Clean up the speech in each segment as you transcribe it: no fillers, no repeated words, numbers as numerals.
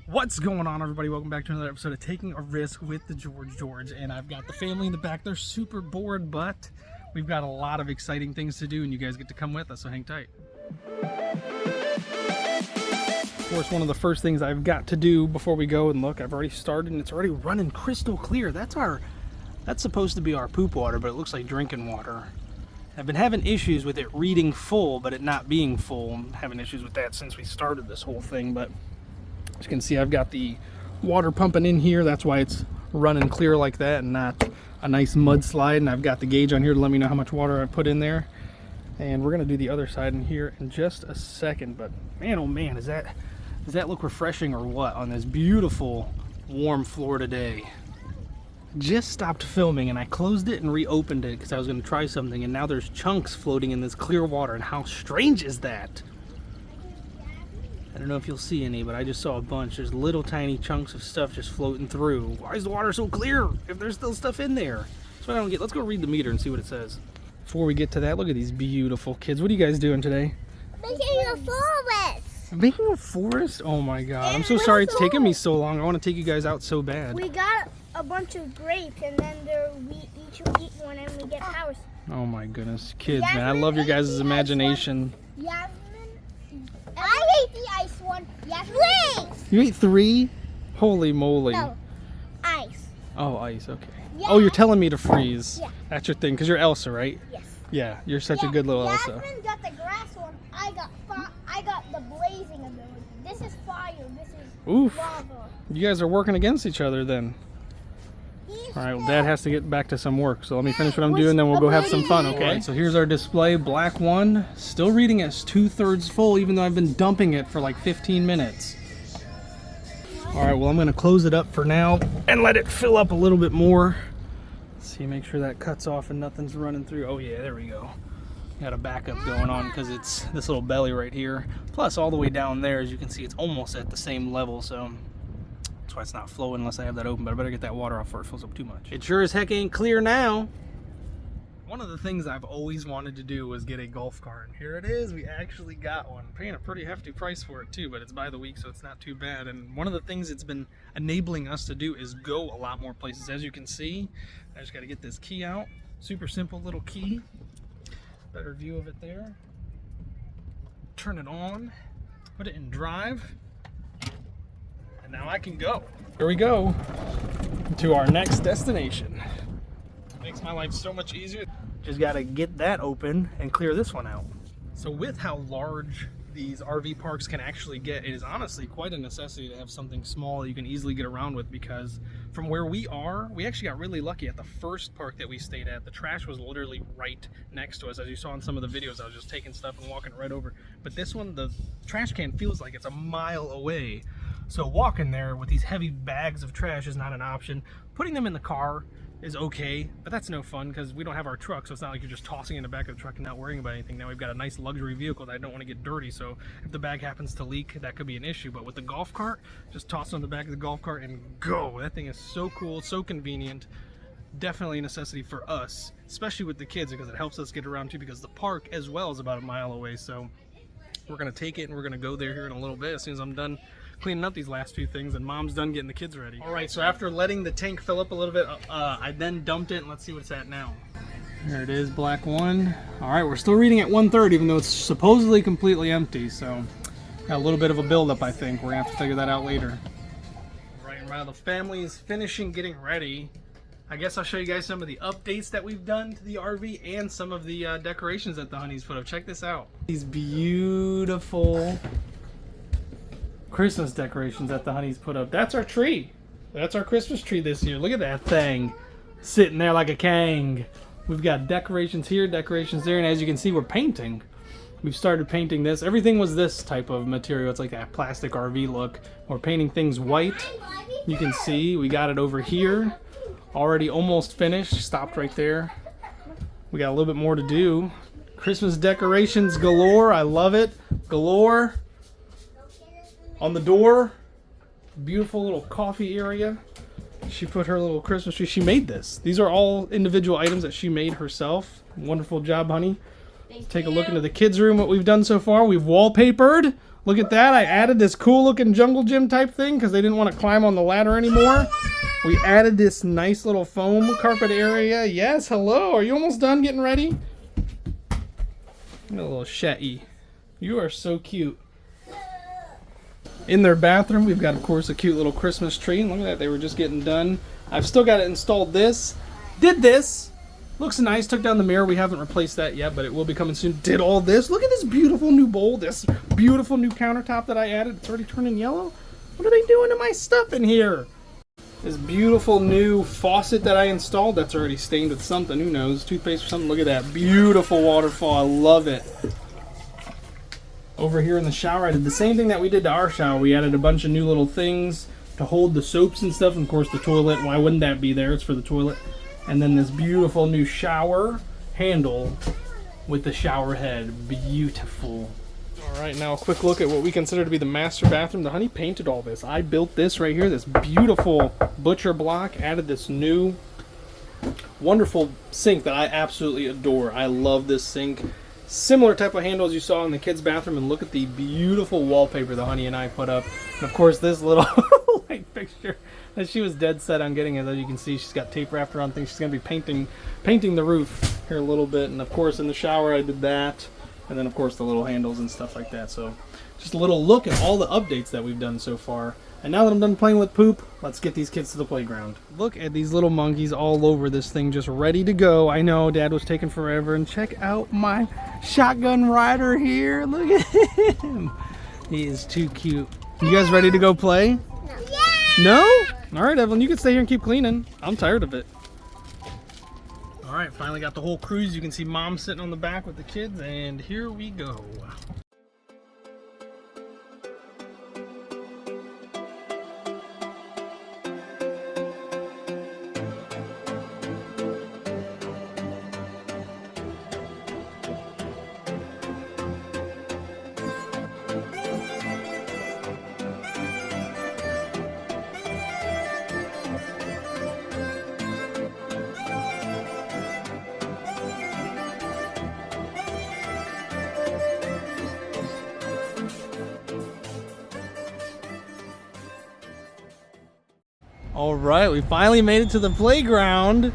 What's going on, everybody? Welcome back to another episode of Taking a Risk with the George. And I've got the family in the back. They're super bored, but we've got a lot of exciting things to do, and you guys get to come with us, so hang tight. Of course, one of the first things I've got to do before we go, and look, I've already started, and it's already running crystal clear. That's supposed to be our poop water, but it looks like drinking water. I've been having issues with it reading full, but it not being full. I'm having issues with that since we started this whole thing, but as you can see, I've got the water pumping in here. That's why it's running clear like that and not a nice mudslide. And I've got the gauge on here to let me know how much water I put in there. And we're gonna do the other side in here in just a second. But man, oh man, does that look refreshing or what on this beautiful warm Florida day? Just stopped filming and I closed it and reopened it because I was gonna try something, and now there's chunks floating in this clear water. And how strange is that? I don't know if you'll see any, but I just saw a bunch. There's little tiny chunks of stuff just floating through. Why is the water so clear if there's still stuff in there? That's what I don't get. Let's go read the meter and see what it says. Before we get to that, look at these beautiful kids. What are you guys doing today? Making a forest. Making a forest? Oh my god. I'm so sorry it's taking me so long. I want to take you guys out so bad. We got a bunch of grapes, and then we each eat one and we get powers. Oh my goodness. Kids, man. I love your guys' imagination. I ate the ice one. Three! You ate 3? Holy moly. No, ice. Oh, ice. Okay. Yeah. Oh, you're telling me to freeze. Yeah. That's your thing, because you're Elsa, right? Yes. Yeah, you're such a good little Elsa. Jasmine got the grass one. I got the blazing ability. This is fire. This is Oof. lava. You guys are working against each other then. All right, well, Dad has to get back to some work, so let me finish what I'm doing, then we'll go have some fun, okay? All right, so here's our display, black 1, still reading as 2/3 full, even though I've been dumping it for like 15 minutes. All right, well, I'm gonna close it up for now and let it fill up a little bit more. Let's see, make sure that cuts off and nothing's running through. Oh yeah, there we go. Got a backup going on because it's this little belly right here. Plus all the way down there, as you can see, it's almost at the same level, so that's why it's not flowing unless I have that open, but I better get that water off before it fills up too much. It sure as heck ain't clear now. One of the things I've always wanted to do was get a golf cart, and here it is. We actually got one. Paying a pretty hefty price for it too, but it's by the week, so it's not too bad. And one of the things it's been enabling us to do is go a lot more places. As you can see, I just got to get this key out. Super simple little key. Better view of it there. Turn it on, put it in drive, and now I can go. Here we go to our next destination. Makes my life so much easier. Just got to get that open and clear this one out. So with how large these RV parks can actually get, it is honestly quite a necessity to have something small that you can easily get around with, because from where we are, we actually got really lucky at the first park that we stayed at. The trash was literally right next to us. As you saw in some of the videos, I was just taking stuff and walking right over. But this one, the trash can feels like it's a mile away. So walking there with these heavy bags of trash is not an option. Putting them in the car is okay, but that's no fun because we don't have our truck, so it's not like you're just tossing in the back of the truck and not worrying about anything. Now we've got a nice luxury vehicle that I don't want to get dirty, so if the bag happens to leak, that could be an issue. But with the golf cart, just toss it on the back of the golf cart and go. That thing is so cool, so convenient. Definitely a necessity for us, especially with the kids, because it helps us get around too, because the park as well is about a mile away. So we're gonna take it and we're gonna go there here in a little bit as soon as I'm done cleaning up these last few things and Mom's done getting the kids ready. All right, so after letting the tank fill up a little bit, I then dumped it, and let's see what it's at now. There it is, black 1. All right, we're still reading at 1/3, even though it's supposedly completely empty, so got a little bit of a buildup, I think. We're gonna have to figure that out later. All right, while the family is finishing getting ready, I guess I'll show you guys some of the updates that we've done to the RV and some of the decorations that the honeys put up. Check this out. These beautiful Christmas decorations that the honeys put up. That's our tree. That's our Christmas tree this year. Look at that thing sitting there like a king. We've got decorations here, decorations there, and as you can see, we're painting. We've started painting this. Everything was this type of material. It's like that plastic RV look. We're painting things white. You can see we got it over here. Already almost finished. Stopped right there. We got a little bit more to do. Christmas decorations galore. I love it. Galore. On the door, beautiful little coffee area. She put her little Christmas tree. She made this. These are all individual items that she made herself. Wonderful job, honey. Take a look into the kids' room, what we've done so far. We've wallpapered. Look at that. I added this cool looking jungle gym type thing because they didn't want to climb on the ladder anymore. We added this nice little foam carpet area. Yes, hello. Are you almost done getting ready? A little Shetty. You are so cute. In their bathroom, we've got, of course, a cute little Christmas tree. And look at that. They were just getting done. I've still got it installed this. Did this. Looks nice. Took down the mirror. We haven't replaced that yet, but it will be coming soon. Did all this. Look at this beautiful new bowl. This beautiful new countertop that I added. It's already turning yellow. What are they doing to my stuff in here? This beautiful new faucet that I installed. That's already stained with something. Who knows? Toothpaste or something. Look at that. Beautiful waterfall. I love it. Over here in the shower, I did the same thing that we did to our shower. We added a bunch of new little things to hold the soaps and stuff. And of course, the toilet. Why wouldn't that be there? It's for the toilet. And then this beautiful new shower handle with the shower head. Beautiful. All right, now a quick look at what we consider to be the master bathroom. The honey painted all this. I built this right here, this beautiful butcher block. Added this new wonderful sink that I absolutely adore. I love this sink. Similar type of handle as you saw in the kids' bathroom. And look at the beautiful wallpaper the honey and I put up. And of course, this little light fixture that she was dead set on getting. As you can see, she's got tape wrapped around things. She's going to be painting the roof here a little bit. And of course, in the shower, I did that. And then, of course, the little handles and stuff like that. So just a little look at all the updates that we've done so far. And now that I'm done playing with poop, let's get these kids to the playground. Look at these little monkeys all over this thing, just ready to go. I know Dad was taking forever. And check out my shotgun rider here. Look at him. He is too cute. You guys ready to go play? No? All right, Evelyn, you can stay here and keep cleaning. I'm tired of it. All right, finally got the whole cruise. You can see Mom sitting on the back with the kids, and here we go. All right, we finally made it to the playground.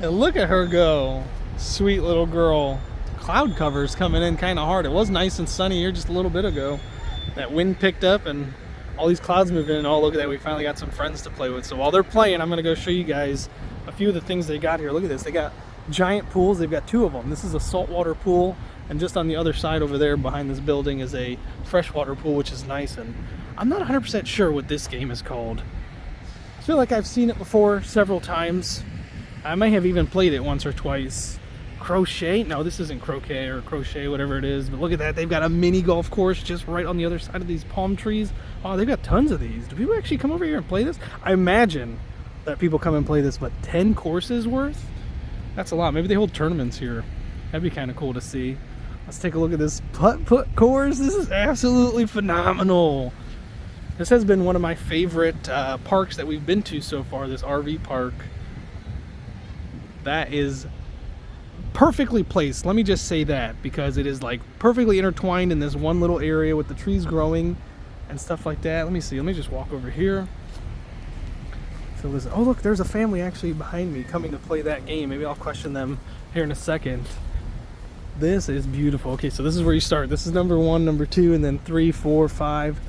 And look at her go. Sweet little girl. Cloud cover's coming in kind of hard. It was nice and sunny here just a little bit ago. That wind picked up and all these clouds moving in. Oh, look at that. We finally got some friends to play with. So while they're playing, I'm going to go show you guys a few of the things they got here. Look at this. They got giant pools. They've got two of them. This is a saltwater pool. And just on the other side over there behind this building is a freshwater pool, which is nice. And I'm not 100% sure what this game is called. I feel like I've seen it before several times. I may have even played it once or twice. Crochet? No, this isn't croquet or crochet, whatever it is. But look at that. They've got a mini golf course just right on the other side of these palm trees. Oh, they've got tons of these. Do people actually come over here and play this? I imagine that people come and play this, but 10 courses worth? That's a lot. Maybe they hold tournaments here. That'd be kind of cool to see. Let's take a look at this putt-putt course. This is absolutely phenomenal. This has been one of my favorite parks that we've been to so far, this RV park. That is perfectly placed. Let me just say that, because it is like perfectly intertwined in this one little area with the trees growing and stuff like that. Let me see. Let me just walk over here. So this, oh look, there's a family actually behind me coming to play that game. Maybe I'll question them here in a second. This is beautiful. Okay, so this is where you start. This is number 1, number 2, and then 3, 4, 5.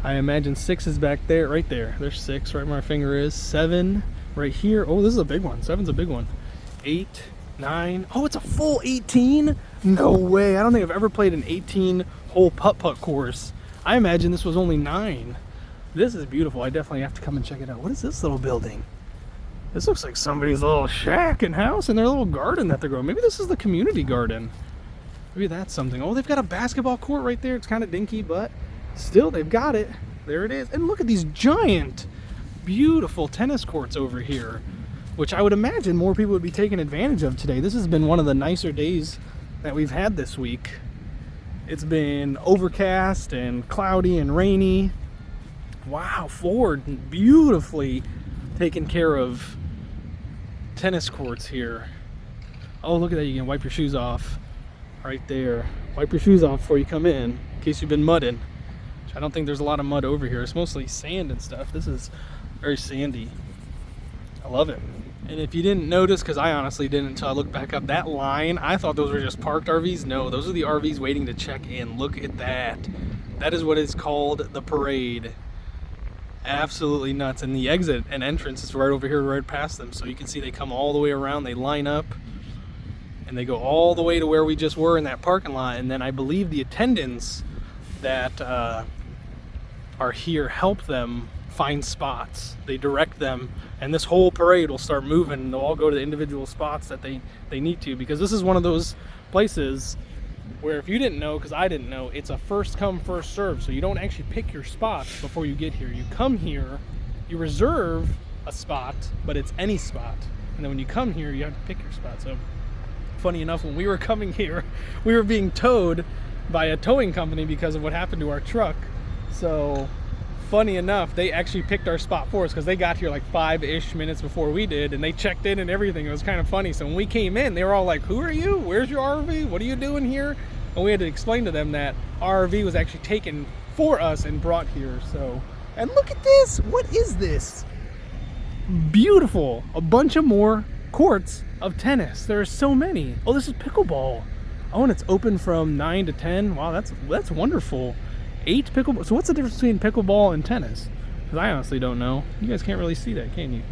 I imagine 6 is back there, right there. There's 6, right where my finger is. 7, right here. Oh, this is a big one. 7's a big one. 8, 9. Oh, it's a full 18? No way. I don't think I've ever played an 18-hole putt-putt course. I imagine this was only 9. This is beautiful. I definitely have to come and check it out. What is this little building? This looks like somebody's little shack and house and their little garden that they're growing. Maybe this is the community garden. Maybe that's something. Oh, they've got a basketball court right there. It's kind of dinky, but still, they've got it. There it is. And look at these giant, beautiful tennis courts over here, which I would imagine more people would be taking advantage of today. This has been one of the nicer days that we've had this week. It's been overcast and cloudy and rainy. Wow, Ford beautifully taken care of tennis courts here. Oh, look at that. You can wipe your shoes off right there. Wipe your shoes off before you come in case you've been mudding. I don't think there's a lot of mud over here. It's mostly sand and stuff. This is very sandy. I love it. And if you didn't notice, because I honestly didn't until I looked back up, that line, I thought those were just parked RVs. No, those are the RVs waiting to check in. Look at that. That is what is called the parade. Absolutely nuts. And the exit and entrance is right over here, right past them. So you can see they come all the way around, they line up, and they go all the way to where we just were in that parking lot. And then I believe the attendants that are here help them find spots. They direct them, and this whole parade will start moving, and they'll all go to the individual spots that they need to, because this is one of those places where, if you didn't know, because I didn't know, it's a first come first serve. So you don't actually pick your spots before you get here. You come here, you reserve a spot, but it's any spot, and then when you come here you have to pick your spot. So funny enough, when we were coming here, we were being towed by a towing company because of what happened to our truck. So funny enough, they actually picked our spot for us because they got here like 5-ish minutes before we did, and they checked in and everything. It was kind of funny. So when we came in, they were all like, who are you? Where's your RV? What are you doing here? And we had to explain to them that our RV was actually taken for us and brought here. So, and look at this. What is this? Beautiful. A bunch of more courts of tennis. There are so many. Oh, this is pickleball. Oh, and it's open from 9 to 10. Wow, that's wonderful. 8 pickleball. So what's the difference between pickleball and tennis? Because I honestly don't know. You guys can't really see that, can you?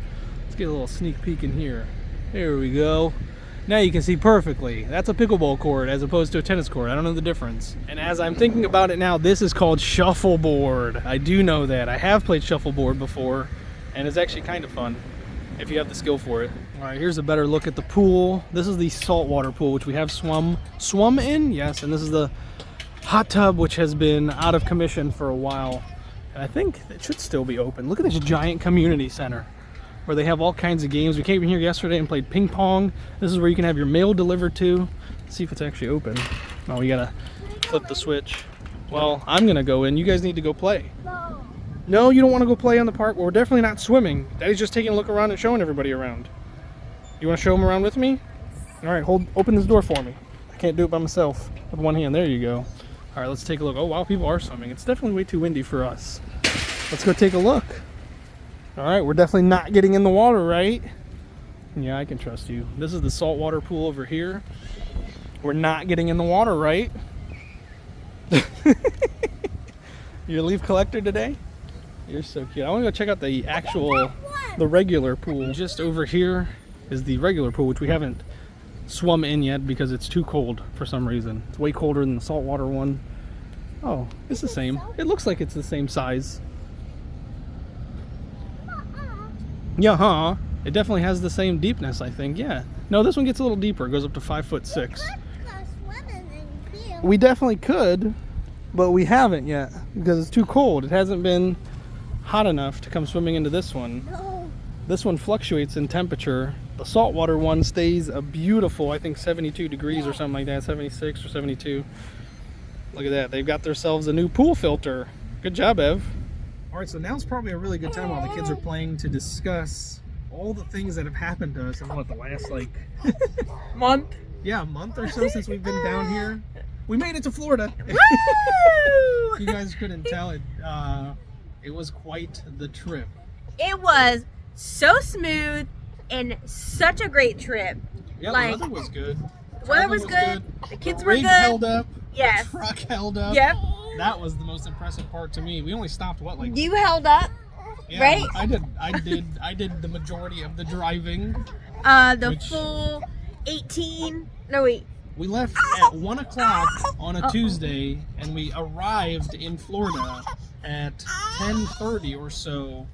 Let's get a little sneak peek in here. There we go. Now you can see perfectly. That's a pickleball court as opposed to a tennis court. I don't know the difference. And as I'm thinking about it now, this is called shuffleboard. I do know that. I have played shuffleboard before, and it's actually kind of fun if you have the skill for it. All right, here's a better look at the pool. This is the saltwater pool, which we have swum in. Yes, and this is the hot tub, which has been out of commission for a while, and I think it should still be open. Look at this giant community center where they have all kinds of games. We came in here yesterday and played ping pong. This is where you can have your mail delivered to. Let's see if it's actually open. Oh, we gotta flip the switch. Well, I'm gonna go in. You guys need to go play. No, you don't want to go play on the park. Well, we're definitely not swimming. Daddy's just taking a look around and showing everybody around. You want to show them around with me? All right, open this door for me. I can't do it by myself with one hand. There you go. All right, let's take a look. Oh, wow, people are swimming. It's definitely way too windy for us. Let's go take a look. All right, we're definitely not getting in the water, right? Yeah, I can trust you. This is the saltwater pool over here. We're not getting in the water, right? You're a leaf collector today? You're so cute. I want to go check out the the regular pool. Just over here is the regular pool, which we haven't swum in yet because it's too cold for some reason. It's way colder than the saltwater one. Oh, it's the same. It looks like it's the same size. Yeah, huh? It definitely has the same deepness, I think. Yeah. No, this one gets a little deeper. It goes up to 5'6". We definitely could, but we haven't yet because it's too cold. It hasn't been hot enough to come swimming into this one. No. This one fluctuates in temperature. The saltwater one stays a beautiful, I think 72 degrees or something like that, 76 or 72. Look at that. They've got themselves a new pool filter. Good job, Ev. All right, so now's probably a really good time while the kids are playing to discuss all the things that have happened to us in the last month. Yeah, a month or so since we've been down here. We made it to Florida. Woo! You guys couldn't tell it. It was quite the trip. It was so smooth and such a great trip. Yeah, like, the weather was good. The weather was good. The kids were rig good. Held up. Yes. The truck held up. Yep. That was the most impressive part to me. We only stopped you held up, yeah, right? I did the majority of the driving. Full 18. No wait. We left at 1 o'clock on a Tuesday, and we arrived in Florida at 10:30 or so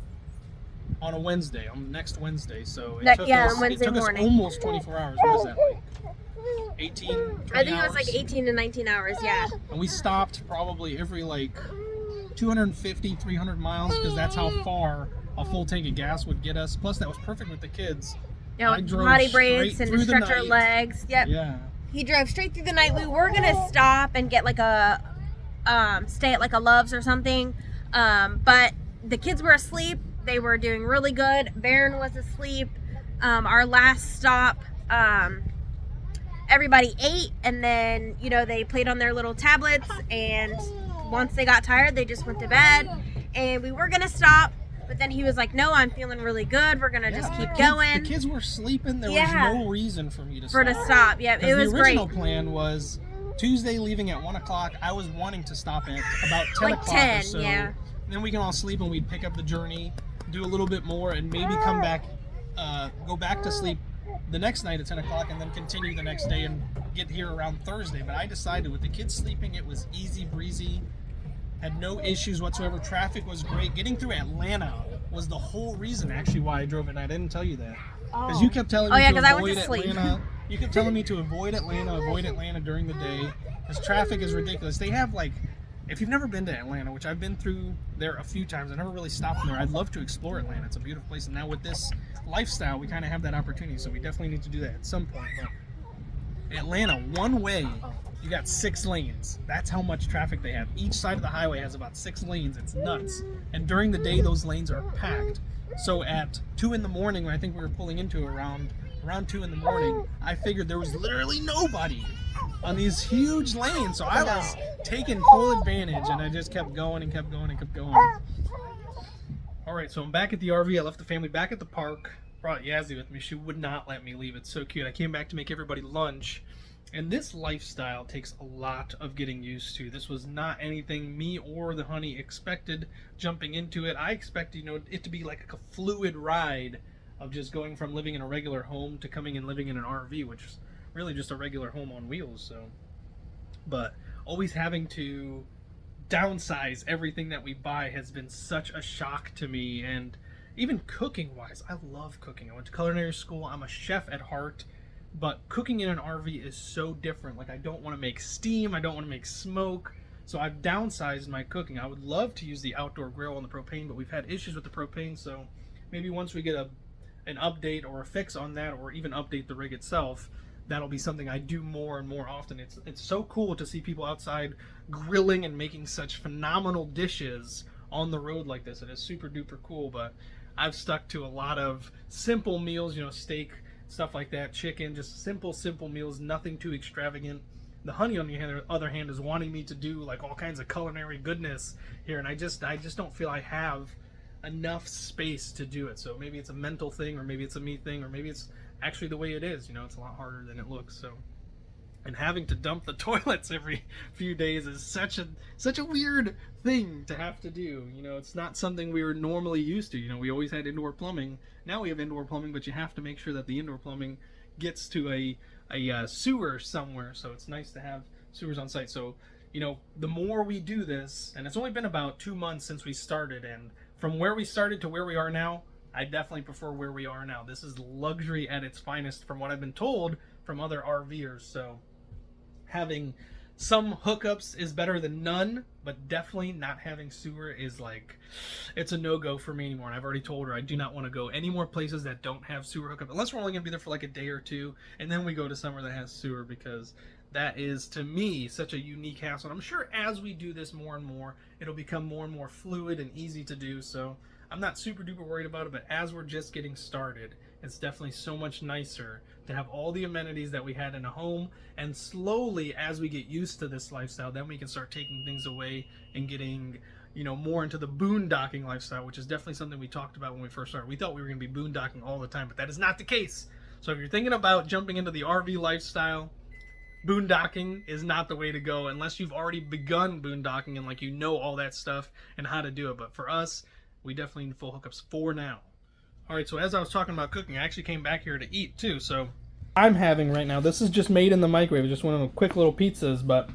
on a Wednesday, on next Wednesday. So it took us almost 24 hours. What is that, like 18, 20 I think hours? it was like 18 to 19 hours, yeah. And we stopped probably every 250, 300 miles because that's how far a full tank of gas would get us. Plus, that was perfect with the kids. Yeah, I drove potty breaks and to through the stretch our night. legs. Yep. Yeah. He drove straight through the night. We were gonna stop and get stay at a Love's or something, but the kids were asleep. They were doing really good. Baron was asleep. Our last stop, everybody ate, and then they played on their little tablets and once they got tired, they just went to bed. And we were going to stop, but then he was like, no, I'm feeling really good. We're going to just keep going. The kids were sleeping. There was no reason for me to stop. Yeah, it was great. The original plan was Tuesday leaving at 1 o'clock. I was wanting to stop at about 10 o'clock 10, or so. yeah. And then we can all sleep and we'd pick up the journey, do a little bit more, and maybe come back, go back to sleep the next night at 10 o'clock and then continue the next day and get here around Thursday. But I decided with the kids sleeping, it was easy breezy. Had no issues whatsoever. Traffic was great. Getting through Atlanta was the whole reason, actually, why I drove it. And I didn't tell you that. Because you kept telling me to avoid Atlanta. You kept telling me to avoid Atlanta during the day. Because traffic is ridiculous. They have, like, if you've never been to Atlanta, which I've been through there a few times, I never really stopped there. I'd love to explore Atlanta. It's a beautiful place. And now with this lifestyle, we kind of have that opportunity. So we definitely need to do that at some point. But Atlanta, one way, you got 6 lanes. That's how much traffic they have. Each side of the highway has about 6 lanes. It's nuts. And during the day, those lanes are packed. So at 2 in the morning, when I think we were pulling into around 2 in the morning, I figured there was literally nobody on these huge lanes. So I was taking full advantage, and I just kept going and kept going and kept going. All right, so I'm back at the RV. I left the family back at the park. Brought Yazzie with me. She would not let me leave. It's so cute. I came back to make everybody lunch. And this lifestyle takes a lot of getting used to. This was not anything me or the honey expected jumping into it. I expected, it to be like a fluid ride of just going from living in a regular home to coming and living in an RV, which is really just a regular home on wheels. So, but always having to downsize everything that we buy has been such a shock to me. And even cooking wise, I love cooking. I went to culinary school. I'm a chef at heart. But cooking in an RV is so different. Like, I don't want to make steam. I don't want to make smoke. So I've downsized my cooking. I would love to use the outdoor grill on the propane, but we've had issues with the propane. So maybe once we get an update or a fix on that, or even update the rig itself, that'll be something I do more and more often. It's so cool to see people outside grilling and making such phenomenal dishes on the road like this. It is super duper cool, but I've stuck to a lot of simple meals, steak, stuff like that, chicken, just simple meals, nothing too extravagant. The honey, on the other hand, is wanting me to do like all kinds of culinary goodness here, and I just don't feel I have enough space to do it. So maybe it's a mental thing, or maybe it's a me thing, or maybe it's actually the way it is. It's a lot harder than it looks. So, and having to dump the toilets every few days is such a weird thing to have to do. It's not something we were normally used to. We always had indoor plumbing. Now we have indoor plumbing, but you have to make sure that the indoor plumbing gets to a sewer somewhere. So it's nice to have sewers on site. So, the more we do this, and it's only been about 2 months since we started, and from where we started to where we are now, I definitely prefer where we are now. This is luxury at its finest from what I've been told from other RVers. So having some hookups is better than none, but definitely not having sewer is it's a no-go for me anymore. And I've already told her I do not want to go any more places that don't have sewer hookup, unless we're only going to be there for like a day or two, and then we go to somewhere that has sewer, because that is, to me, such a unique hassle. And I'm sure as we do this more and more, it'll become more and more fluid and easy to do. So I'm not super duper worried about it, but as we're just getting started, it's definitely so much nicer to have all the amenities that we had in a home. And slowly, as we get used to this lifestyle, then we can start taking things away and getting, more into the boondocking lifestyle, which is definitely something we talked about when we first started. We thought we were going to be boondocking all the time, but that is not the case. So if you're thinking about jumping into the RV lifestyle, boondocking is not the way to go unless you've already begun boondocking and all that stuff and how to do it. But for us, we definitely need full hookups for now. All right, so as I was talking about cooking, I actually came back here to eat too. So I'm having right now, this is just made in the microwave, just one of the quick little pizzas, but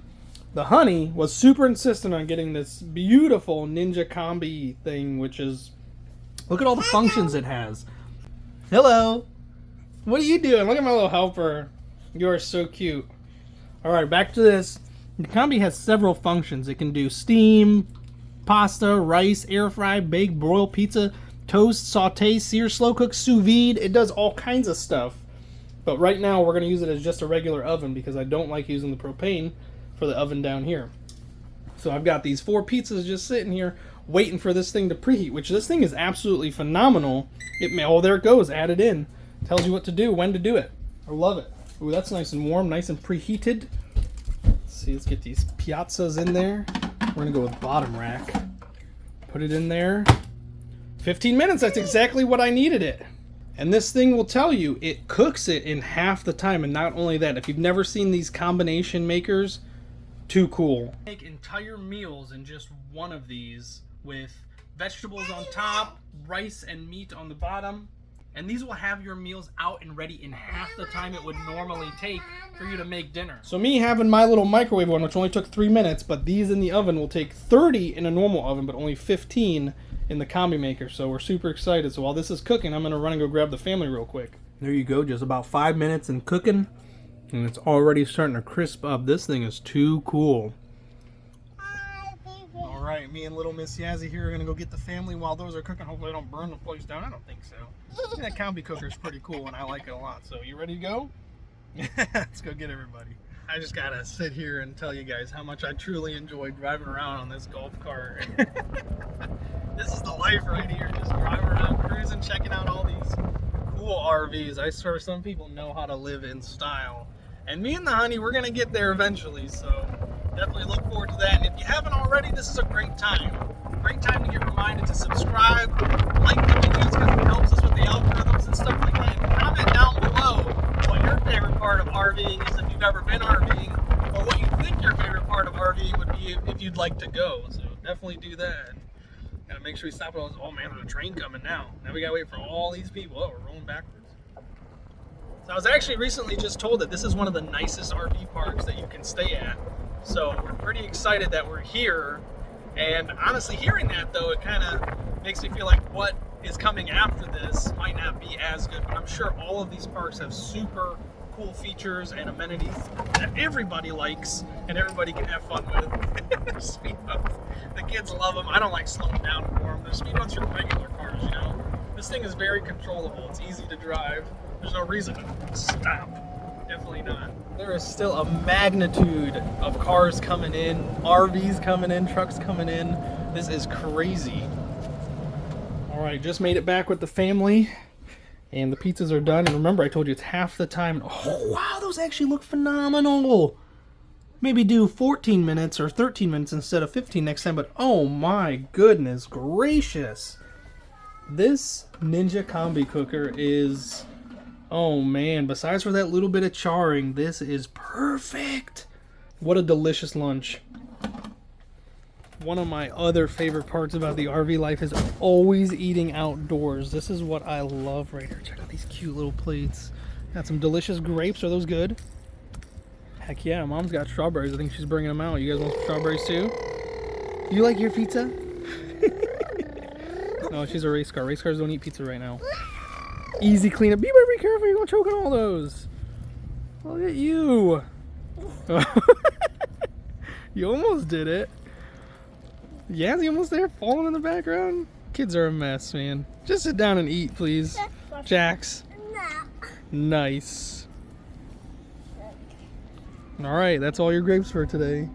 the honey was super insistent on getting this beautiful Ninja Combi thing, which is, look at all the functions it has. Hello. What are you doing? Look at my little helper. You are so cute. All right, back to this. The Combi has several functions. It can do steam, pasta, rice, air fry, bake, broil, pizza, toast, saute, sear, slow cook, sous vide. It does all kinds of stuff. But right now we're going to use it as just a regular oven because I don't like using the propane for the oven down here. So I've got these 4 pizzas just sitting here waiting for this thing to preheat, which this thing is absolutely phenomenal. Oh, there it goes, added in. Tells you what to do, when to do it. I love it. Ooh, that's nice and warm, nice and preheated. Let's see, let's get these piazzas in there. We're gonna go with bottom rack. Put it in there. 15 minutes, that's exactly what I needed it. And this thing will tell you it cooks it in half the time. And not only that, if you've never seen these combination makers, too cool. Make entire meals in just one of these with vegetables on top, rice and meat on the bottom. And these will have your meals out and ready in half the time it would normally take for you to make dinner. So me having my little microwave one, which only took 3 minutes, but these in the oven will take 30 in a normal oven, but only 15 in the combi maker. So we're super excited. So while this is cooking, I'm gonna run and go grab the family real quick. There you go, just about 5 minutes in cooking, and it's already starting to crisp up. This thing is too cool. All right, me and little Miss Yazzie here are gonna go get the family while those are cooking. Hopefully I don't burn the place down. I don't think so. That combi cooker is pretty cool and I like it a lot. So you ready to go? Let's go get everybody. I just gotta sit here and tell you guys how much I truly enjoy driving around on this golf cart. This is the life right here, just driving around, cruising, checking out all these cool RVs. I swear some people know how to live in style. And me and the honey, we're gonna get there eventually, so definitely look forward to that. And if you haven't already, this is a great time. Great time to get reminded to subscribe, like the videos because it helps us with the algorithms and stuff like that. And comment down below what your favorite part of RVing is if you've ever been RVing, or what you think your favorite part of RVing would be if you'd like to go. So definitely do that. Gotta make sure we stop at all this. Oh man, there's a train coming now. Now we gotta wait for all these people. Oh, we're rolling backwards. So I was actually recently just told that this is one of the nicest RV parks that you can stay at. So we're pretty excited that we're here. And honestly, hearing that though, it kind of makes me feel like what is coming after this might not be as good. But I'm sure all of these parks have super cool features and amenities that everybody likes and everybody can have fun with. Speed bumps. The kids love them. I don't like slowing down for them. The speed bumps are regular cars, you know. This thing is very controllable. It's easy to drive. There's no reason to stop. Definitely not. There is still a magnitude of cars coming in, RVs coming in, trucks coming in. This is crazy. All right, just made it back with the family. And the pizzas are done. And remember, I told you it's half the time. Oh, wow, those actually look phenomenal. Maybe do 14 minutes or 13 minutes instead of 15 next time. But oh my goodness gracious. This Ninja Combi Cooker is, oh man, besides for that little bit of charring, this is perfect. What a delicious lunch. One of my other favorite parts about the RV life is always eating outdoors. This is what I love right here. Check out these cute little plates. Got some delicious grapes. Are those good? Heck yeah, Mom's got strawberries. I think she's bringing them out. You guys want some strawberries too? You like your pizza? No, she's a race car. Race cars don't eat pizza right now. Easy cleanup. Be careful. You're going to choke on all those. Look at you. You almost did it. Yazzie almost there, falling in the background. Kids are a mess, man. Just sit down and eat, please. Jax. Nice. All right, that's all your grapes for today.